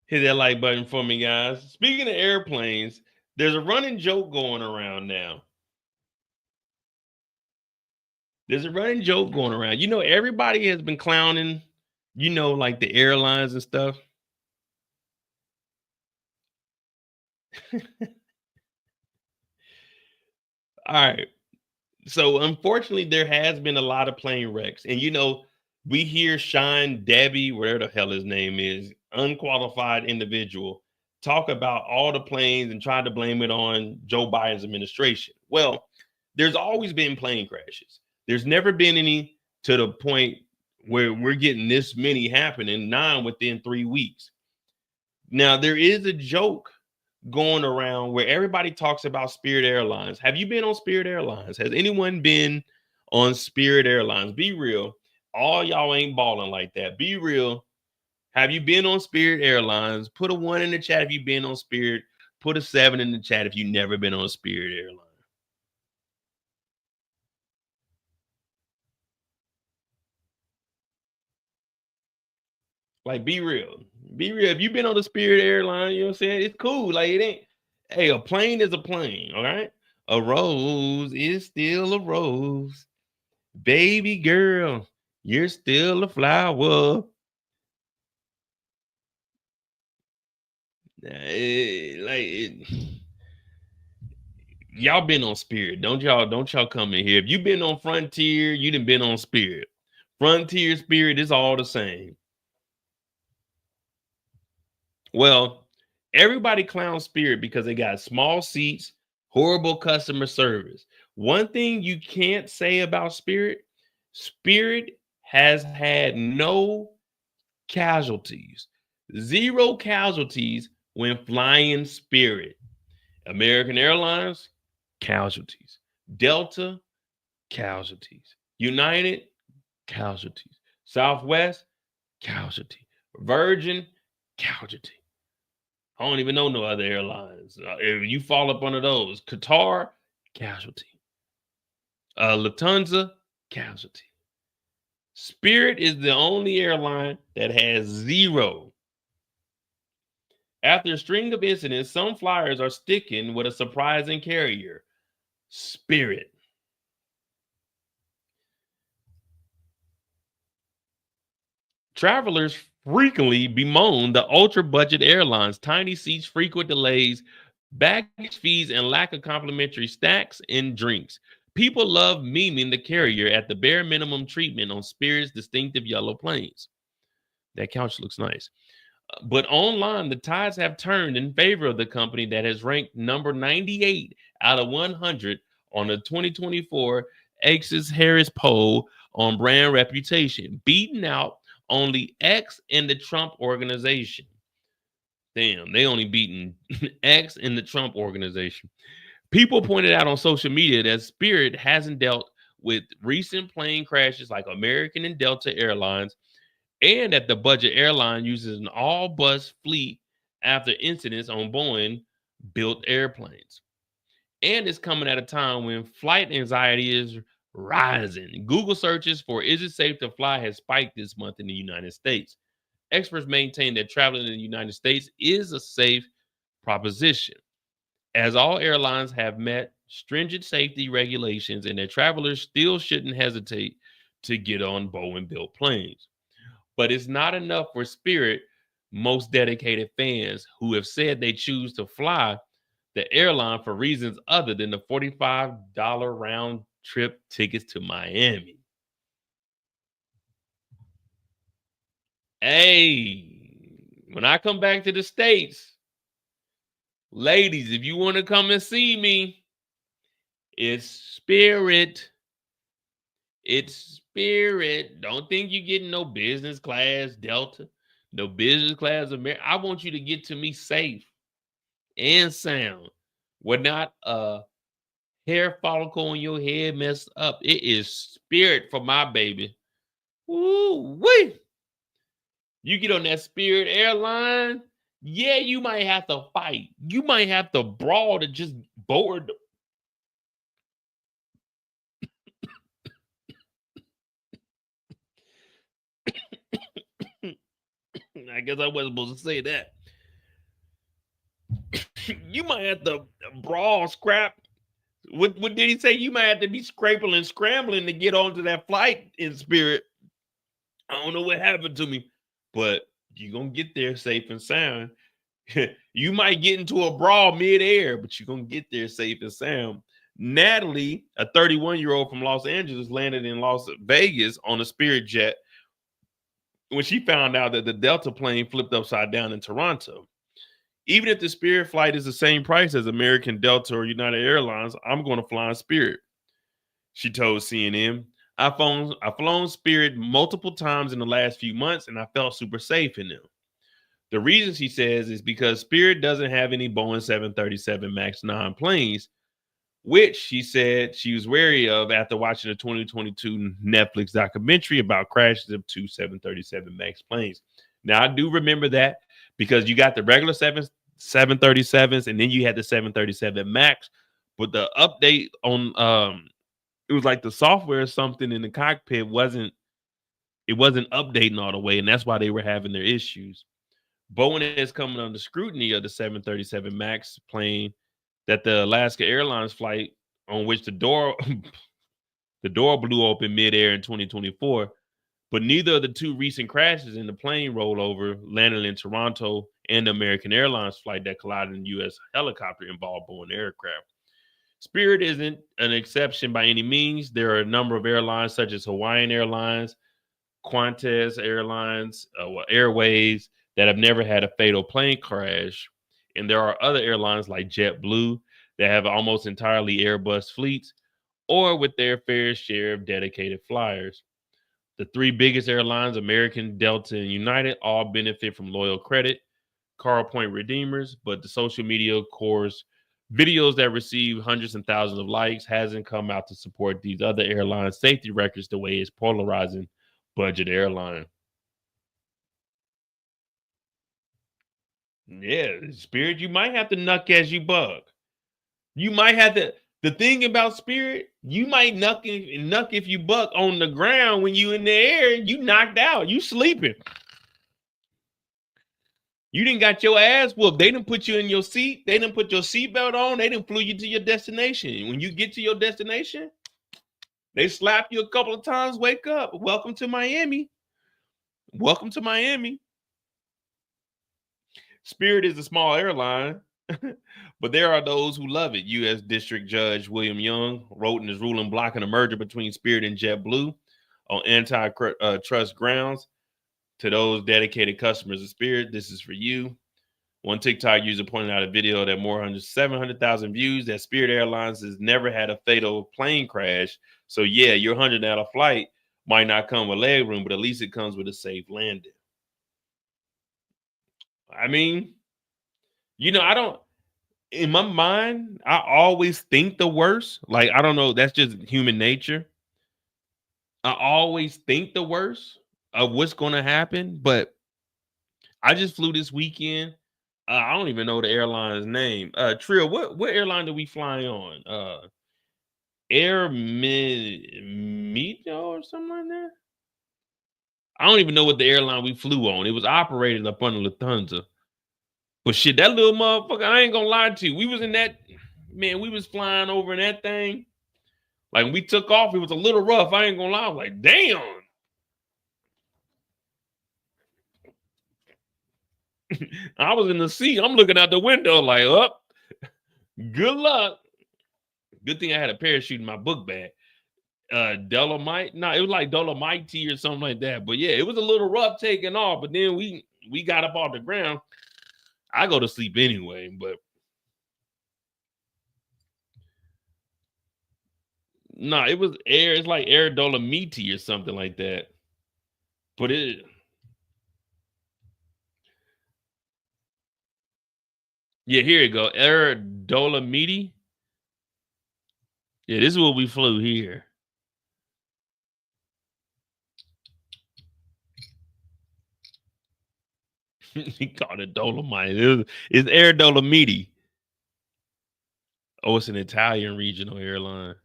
Hit that like button for me, guys. Speaking of airplanes, there's a running joke going around now. There's a running joke going around. Everybody has been clowning, like the airlines and stuff. All right. So unfortunately, there has been a lot of plane wrecks. And we hear Shine Debbie, whatever the hell his name is, unqualified individual, talk about all the planes and try to blame it on Joe Biden's administration. Well, there's always been plane crashes. There's never been any to the point where we're getting this many happening, 9 within 3 weeks. Now, there is a joke going around where everybody talks about Spirit Airlines. Have you been on Spirit Airlines? Has anyone been on Spirit Airlines? Be real. All y'all ain't balling like that. Be real. Have you been on Spirit Airlines? Put a 1 in the chat if you've been on Spirit. Put a 7 in the chat if you've never been on Spirit Airlines. Like, be real. Be real. If you've been on the Spirit Airline, you know what I'm saying? It's cool. Like, it ain't. Hey, a plane is a plane, all right? A rose is still a rose. Baby girl, you're still a flower. Y'all been on Spirit. Don't y'all come in here. If you been on Frontier, you done been on Spirit. Frontier, Spirit is all the same. Well, everybody clowns Spirit because they got small seats, horrible customer service. One thing you can't say about Spirit, Spirit has had no casualties, 0 casualties when flying Spirit. American Airlines, casualties. Delta, casualties. United, casualties. Southwest, casualty. Virgin, casualty. I don't even know no other airlines. If you fall up under those, Qatar, casualty. Lufthansa, casualty. Spirit is the only airline that has 0. After a string of incidents, some flyers are sticking with a surprising carrier, Spirit. Travelers frequently bemoan the ultra budget airlines, tiny seats, frequent delays, baggage fees, and lack of complimentary snacks and drinks. People love memeing the carrier at the bare minimum treatment on Spirit's distinctive yellow planes. That couch looks nice. But online, the tides have turned in favor of the company that has ranked number 98 out of 100 on the 2024 Axis Harris poll on brand reputation, beating out only X and the Trump organization. Damn, they only beaten X and the Trump organization. People pointed out on social media that Spirit hasn't dealt with recent plane crashes like American and Delta Airlines, and that the budget airline uses an all bus fleet after incidents on Boeing built airplanes. And it's coming at a time when flight anxiety is rising. Google searches for "is it safe to fly" has spiked this month in the United States. Experts maintain that traveling in the United States is a safe proposition, as all airlines have met stringent safety regulations and that travelers still shouldn't hesitate to get on Boeing built planes. But it's not enough for Spirit, most dedicated fans who have said they choose to fly the airline for reasons other than the $45 round trip tickets to Miami. Hey, when I come back to the States, ladies, if you want to come and see me, it's Spirit. It's Spirit. Don't think you're getting no business class Delta, no business class America. I want you to get to me safe and sound. We're not a hair follicle on your head messed up. It is Spirit for my baby. Woo wee. You get on that Spirit airline, yeah, you might have to fight. You might have to brawl to just board. I guess I wasn't supposed to say that. You might have to brawl, scrap. What did he say? You might have to be scraping and scrambling to get onto that flight in Spirit. I don't know what happened to me, but you're gonna get there safe and sound. You might get into a brawl mid-air, but you're gonna get there safe and sound. Natalie, a 31-year-old from Los Angeles, landed in Las Vegas on a Spirit jet when she found out that the Delta plane flipped upside down in Toronto. Even if the Spirit flight is the same price as American, Delta, or United Airlines, I'm going to fly on Spirit, she told CNN. I've flown Spirit multiple times in the last few months, and I felt super safe in them. The reason, she says, is because Spirit doesn't have any Boeing 737 MAX 9 planes, which she said she was wary of after watching the 2022 Netflix documentary about crashes of two 737 MAX planes. Now, I do remember that because you got the regular 737s and then you had the 737 MAX, but the update on it was like the software or something in the cockpit wasn't updating all the way, and that's why they were having their issues. Boeing is coming under scrutiny of the 737 MAX plane that the Alaska Airlines flight on which the door the door blew open midair in 2024. But neither of the two recent crashes in the plane rollover landed in Toronto and the American Airlines flight that collided in the U.S. helicopter involved Boeing aircraft. Spirit isn't an exception by any means. There are a number of airlines such as Hawaiian Airlines, Qantas Airlines, Airways that have never had a fatal plane crash. And there are other airlines like JetBlue that have almost entirely Airbus fleets or with their fair share of dedicated flyers. The three biggest airlines, American, Delta, and United, all benefit from loyal credit, card point redeemers, but the social media course videos that receive hundreds and thousands of likes hasn't come out to support these other airlines' safety records the way it's polarizing budget airline. Yeah, Spirit, you might have to nuck as you bug. You might have to. The thing about Spirit, you might nuck if you buck on the ground when you in the air. You knocked out. You sleeping. You didn't got your ass whooped. They didn't put you in your seat. They didn't put your seatbelt on. They didn't flew you to your destination. When you get to your destination, they slap you a couple of times. Wake up. Welcome to Miami. Welcome to Miami. Spirit is a small airline, but there are those who love it. U.S. District Judge William Young wrote in his ruling blocking a merger between Spirit and JetBlue on antitrust grounds. To those dedicated customers of Spirit, this is for you. One TikTok user pointed out a video that more than 700,000 views that Spirit Airlines has never had a fatal plane crash. So yeah, your $100 flight might not come with leg room, but at least it comes with a safe landing. I mean, I don't, in my mind, I always think the worst. Like, I don't know, that's just human nature. I always think the worst of what's going to happen, but I just flew this weekend. I don't even know the airline's name. Trill, what airline did we fly on? Air Mito or something like that. I don't even know what the airline we flew on. It was operated up under Lufthansa. But shit, that little motherfucker, I ain't gonna lie to you. We was in that, man, we was flying over in that thing. Like when we took off, it was a little rough. I ain't gonna lie. I was like, damn. I was in the seat. I'm looking out the window like, up. Good luck. Good thing I had a parachute in my book bag. Dolomite. No, it was like Dolomite tea or something like that. But yeah, it was a little rough taking off. But then we got up off the ground. I go to sleep anyway, but no, it was air. It's like Air Dolomite or something like that. But yeah, here you go. Air Dolomite. Yeah, this is what we flew here. He called it Dolomite. It's Air Dolomiti. Oh, it's an Italian regional airline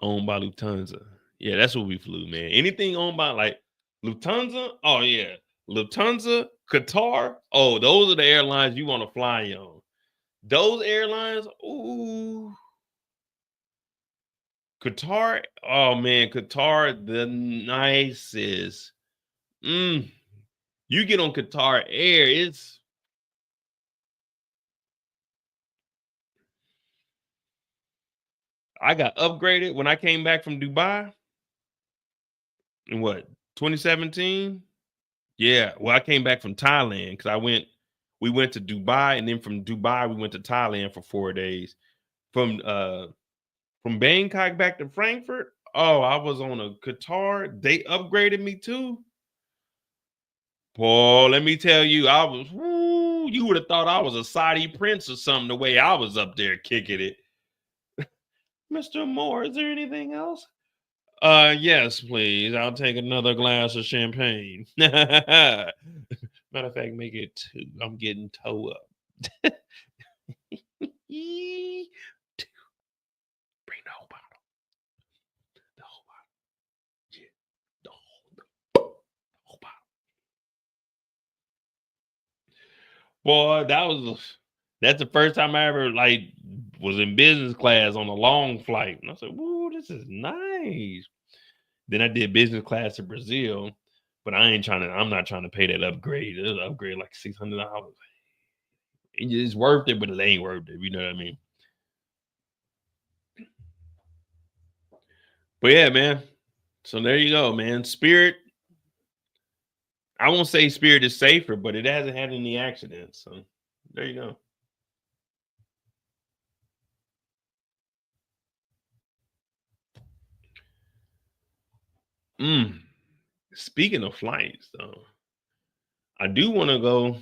owned by Lufthansa. Yeah, that's what we flew, man. Anything owned by like Lufthansa? Oh yeah. Lufthansa, Qatar. Oh, those are the airlines you want to fly on. Those airlines, ooh. Qatar, oh man, Qatar, the nicest. You get on Qatar Air, I got upgraded when I came back from Dubai in what, 2017? Yeah, well, I came back from Thailand because we went to Dubai, and then from Dubai we went to Thailand for 4 days. From Bangkok back to Frankfurt, oh, I was on a Qatar. They upgraded me too. Boy, let me tell you, you would have thought I was a Saudi prince or something the way I was up there kicking it. Mr. Moore, is there anything else? Yes, please. I'll take another glass of champagne. Matter of fact, make it 2. I'm getting toe up. Bring the whole bottle. The whole bottle. Yeah. The whole bottle. Boy, that's the first time I ever was in business class on a long flight. And I said, "Woo, this is nice." Then I did business class to Brazil, but I'm not trying to pay that upgrade. It was an upgrade like $600. It's worth it, but it ain't worth it. You know what I mean? But yeah, man. So there you go, man. Spirit. I won't say Spirit is safer, but it hasn't had any accidents. So there you go. Speaking of flights, though, I do want to go.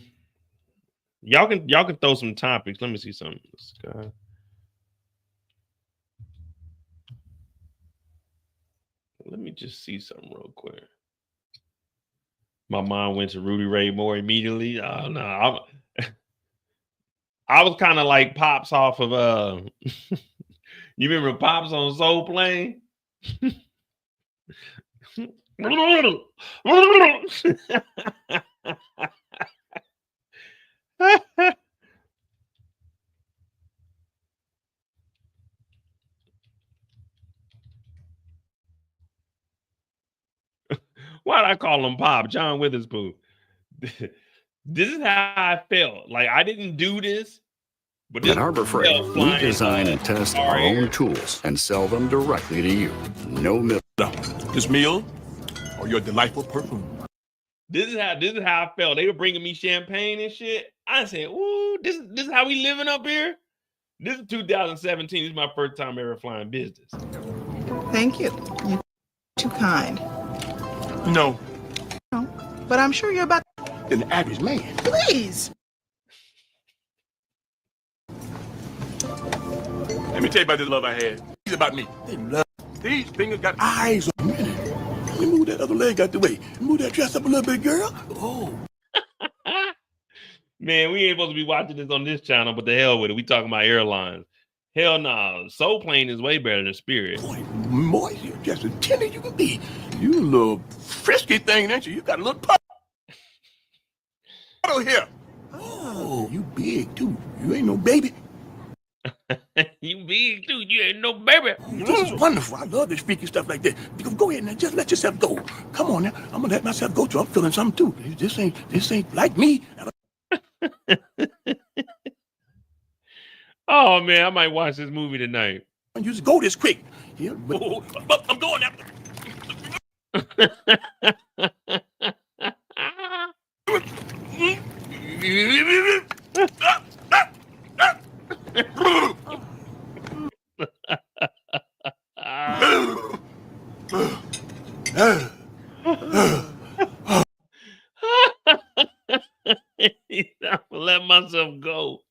Y'all can throw some topics. Let me see something. Let me just see something real quick. My mind went to Rudy Ray Moore immediately. Oh no, I was kind of like Pops off of you remember Pops on Soul Plane? Why'd I call him Pop? John Witherspoon. This is how I felt. Like I didn't do this, but at Harbor Freight, we design and test our own tools and sell them directly to you. No middle. This meal or your delightful perfume. This is how I felt. They were bringing me champagne and shit. I said, "Ooh, this is how we living up here." This is 2017. This is my first time ever flying business. Thank you. You're too kind. No. No, but I'm sure you're about An average man. Please. Let me tell you about this love I had. It's about me. They love. These fingers got eyes on me. Let me move that other leg out the way. Move that dress up a little bit, girl. Oh. Man, we ain't supposed to be watching this on this channel, but the hell with it. We talking about airlines. Hell no. Nah. Soul Plane is way better than Spirit. Boy, moist, you're just as tender you can be. You a little frisky thing, ain't you? You got a little pop here. Oh, you big too. You ain't no baby. You big too. You ain't no baby. This is wonderful. I love this freaky stuff like that. Go ahead now, just let yourself go. Come on now. I'm gonna let myself go too. I'm feeling something too. This ain't like me. Oh man, I might watch this movie tonight. You just go this quick. Yeah, but I'm going now. I'm gonna let myself go.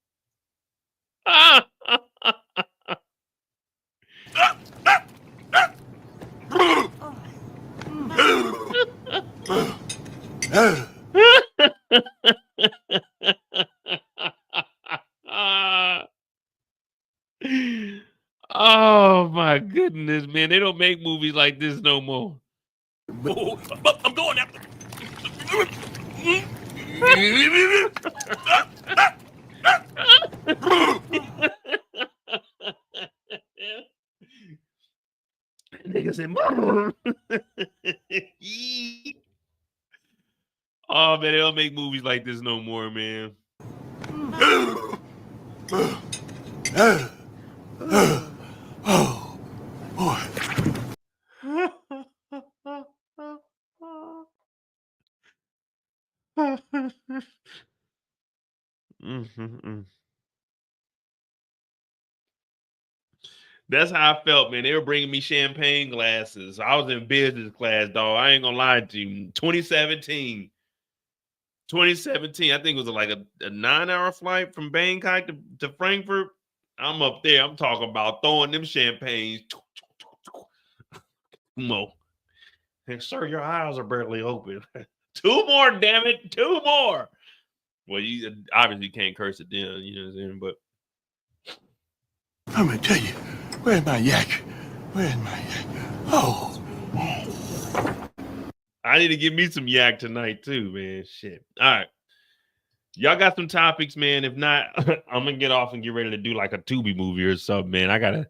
Oh my goodness, man. They don't make movies like this no more. I'm going after. Nigga said, oh man, they don't make movies like this no more, man. Oh, boy. That's how I felt, man. They were bringing me champagne glasses. I was in business class, dog. I ain't gonna lie to you. 2017, I think it was like a 9-hour flight from Bangkok to Frankfurt. I'm up there. I'm talking about throwing them champagnes. Mo. And sir, your eyes are barely open. 2 more, damn it. 2 more. Well, you obviously can't curse it down, you know what I'm saying? But I'm gonna tell you, where's my yak? Where's my yak? Oh. I need to give me some yak tonight too, man. Shit. All right. Y'all got some topics, man. If not, I'm gonna get off and get ready to do like a Tubi movie or something, man. I gotta